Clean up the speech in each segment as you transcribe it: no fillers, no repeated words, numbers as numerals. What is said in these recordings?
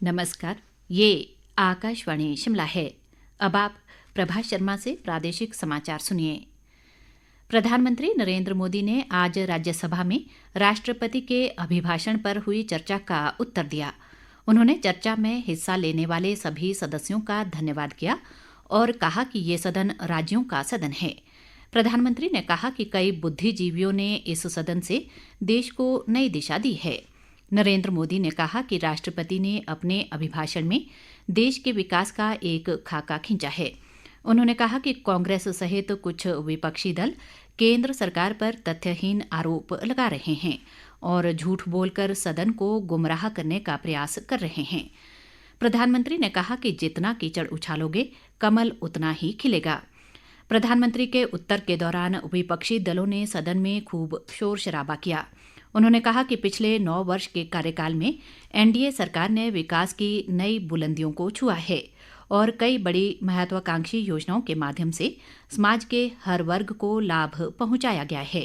नमस्कार। ये आकाशवाणी शिमला है। अब आप प्रभा शर्मा से प्रादेशिक समाचार सुनिए। प्रधानमंत्री नरेंद्र मोदी ने आज राज्यसभा में राष्ट्रपति के अभिभाषण पर हुई चर्चा का उत्तर दिया। उन्होंने चर्चा में हिस्सा लेने वाले सभी सदस्यों का धन्यवाद किया और कहा कि ये सदन राज्यों का सदन है। प्रधानमंत्री ने कहा कि कई बुद्धिजीवियों ने इस सदन से देश को नई दिशा दी है। नरेंद्र मोदी ने कहा कि राष्ट्रपति ने अपने अभिभाषण में देश के विकास का एक खाका खींचा है। उन्होंने कहा कि कांग्रेस सहित कुछ विपक्षी दल केंद्र सरकार पर तथ्यहीन आरोप लगा रहे हैं और झूठ बोलकर सदन को गुमराह करने का प्रयास कर रहे हैं। प्रधानमंत्री ने कहा कि जितना कीचड़ उछालोगे कमल उतना ही खिलेगा। प्रधानमंत्री के उत्तर के दौरान विपक्षी दलों ने सदन में खूब शोर शराबा किया। उन्होंने कहा कि पिछले 9 वर्ष के कार्यकाल में एनडीए सरकार ने विकास की नई बुलंदियों को छुआ है और कई बड़ी महत्वाकांक्षी योजनाओं के माध्यम से समाज के हर वर्ग को लाभ पहुंचाया गया है।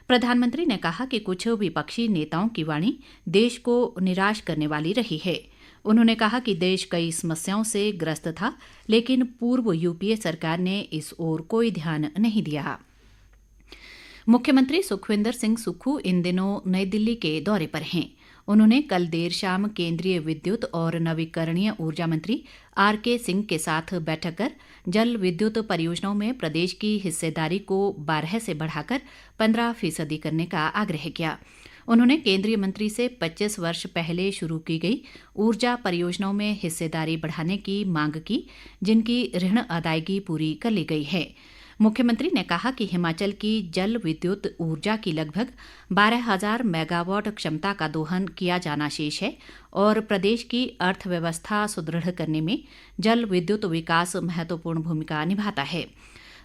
प्रधानमंत्री ने कहा कि कुछ विपक्षी नेताओं की वाणी देश को निराश करने वाली रही है। उन्होंने कहा कि देश कई समस्याओं से ग्रस्त था, लेकिन पूर्व यूपीए सरकार ने इस ओर कोई ध्यान नहीं दिया। मुख्यमंत्री सुखविंदर सिंह सुक्खू इन दिनों नई दिल्ली के दौरे पर हैं। उन्होंने कल देर शाम केंद्रीय विद्युत और नवीकरणीय ऊर्जा मंत्री आरके सिंह के साथ बैठक कर जल विद्युत परियोजनाओं में प्रदेश की हिस्सेदारी को 12 से बढ़ाकर 15% करने का आग्रह किया। उन्होंने केंद्रीय मंत्री से 25 वर्ष पहले शुरू की गई ऊर्जा परियोजनाओं में हिस्सेदारी बढ़ाने की मांग की, जिनकी ऋण अदायगी पूरी कर ली गई है। मुख्यमंत्री ने कहा कि हिमाचल की जल विद्युत ऊर्जा की लगभग 12,000 मेगावाट क्षमता का दोहन किया जाना शेष है और प्रदेश की अर्थव्यवस्था सुदृढ़ करने में जल विद्युत विकास महत्वपूर्ण भूमिका निभाता है।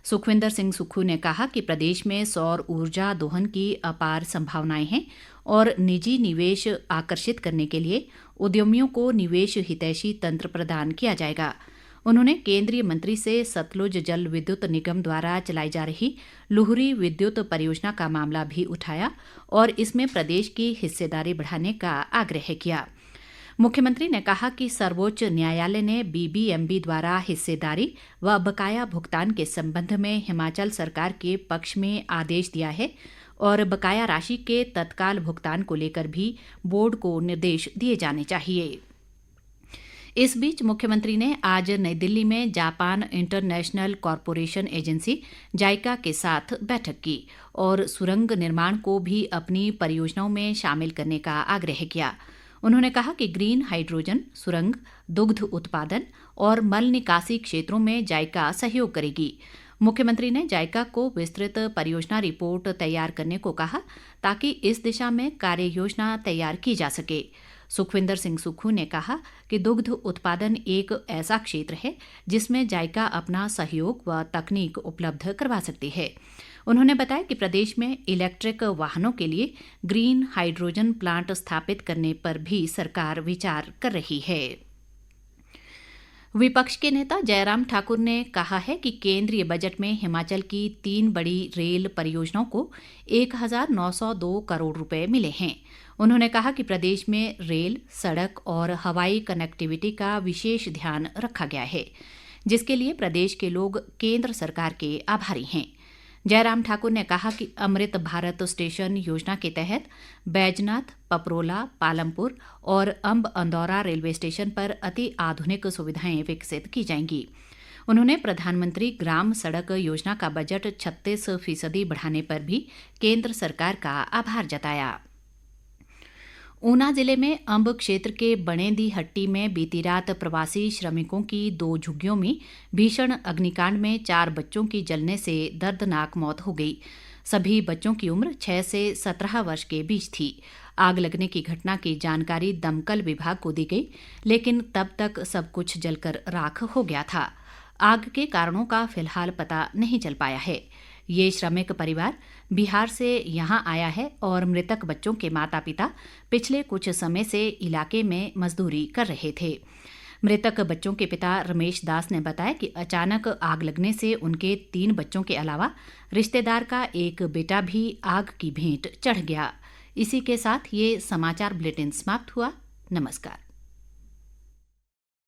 सुखविंदर सिंह सुक्खू ने कहा कि प्रदेश में सौर ऊर्जा दोहन की अपार संभावनाएं हैं और निजी निवेश आकर्षित करने के लिए उद्यमियों को निवेश हितैषी तंत्र प्रदान किया जाएगा। उन्होंने केंद्रीय मंत्री से सतलुज जल विद्युत निगम द्वारा चलाई जा रही लुहरी विद्युत परियोजना का मामला भी उठाया और इसमें प्रदेश की हिस्सेदारी बढ़ाने का आग्रह किया। मुख्यमंत्री ने कहा कि सर्वोच्च न्यायालय ने बीबीएमबी द्वारा हिस्सेदारी व बकाया भुगतान के संबंध में हिमाचल सरकार के पक्ष में आदेश दिया है और बकाया राशि के तत्काल भुगतान को लेकर भी बोर्ड को निर्देश दिए जाने चाहिए। इस बीच मुख्यमंत्री ने आज नई दिल्ली में Japan international corporation agency JICA के साथ बैठक की और सुरंग निर्माण को भी अपनी परियोजनाओं में शामिल करने का आग्रह किया। उन्होंने कहा कि ग्रीन हाइड्रोजन, सुरंग, दुग्ध उत्पादन और मल निकासी क्षेत्रों में जाइका सहयोग करेगी। मुख्यमंत्री ने जाइका को विस्तृत परियोजना रिपोर्ट तैयार करने को कहा ताकि इस दिशा में कार्य योजना तैयार की जा सके। सुखविंदर सिंह सुक्खू ने कहा कि दुग्ध उत्पादन एक ऐसा क्षेत्र है जिसमें जाइका अपना सहयोग व तकनीक उपलब्ध करवा सकती है। उन्होंने बताया कि प्रदेश में इलेक्ट्रिक वाहनों के लिए ग्रीन हाइड्रोजन प्लांट स्थापित करने पर भी सरकार विचार कर रही है। विपक्ष के नेता जयराम ठाकुर ने कहा है कि केंद्रीय बजट में हिमाचल की 3 बड़ी रेल परियोजनाओं को 1,902 करोड़ रुपए मिले हैं। उन्होंने कहा कि प्रदेश में रेल, सड़क और हवाई कनेक्टिविटी का विशेष ध्यान रखा गया है, जिसके लिए प्रदेश के लोग केंद्र सरकार के आभारी हैं। जयराम ठाकुर ने कहा कि अमृत भारत स्टेशन योजना के तहत बैजनाथ, पपरोला, पालमपुर और अंब अंदौरा रेलवे स्टेशन पर अति आधुनिक सुविधाएं विकसित की जाएंगी। उन्होंने प्रधानमंत्री ग्राम सड़क योजना का बजट 36% बढ़ाने पर भी केंद्र सरकार का आभार जताया। ऊना जिले में अंब क्षेत्र के बणेंदी हट्टी में बीती रात प्रवासी श्रमिकों की 2 झुग्गियों में भीषण अग्निकांड में 4 बच्चों की जलने से दर्दनाक मौत हो गई। सभी बच्चों की उम्र 6 से 17 वर्ष के बीच थी। आग लगने की घटना की जानकारी दमकल विभाग को दी गई, लेकिन तब तक सब कुछ जलकर राख हो गया था। आग के कारणों का फिलहाल पता नहीं चल पाया है। ये श्रमिक परिवार बिहार से यहां आया है और मृतक बच्चों के माता पिता पिछले कुछ समय से इलाके में मजदूरी कर रहे थे। मृतक बच्चों के पिता रमेश दास ने बताया कि अचानक आग लगने से उनके 3 बच्चों के अलावा रिश्तेदार का एक बेटा भी आग की भेंट चढ़ गया। इसी के साथ ये समाचार बुलेटिन समाप्त हुआ। नमस्कार।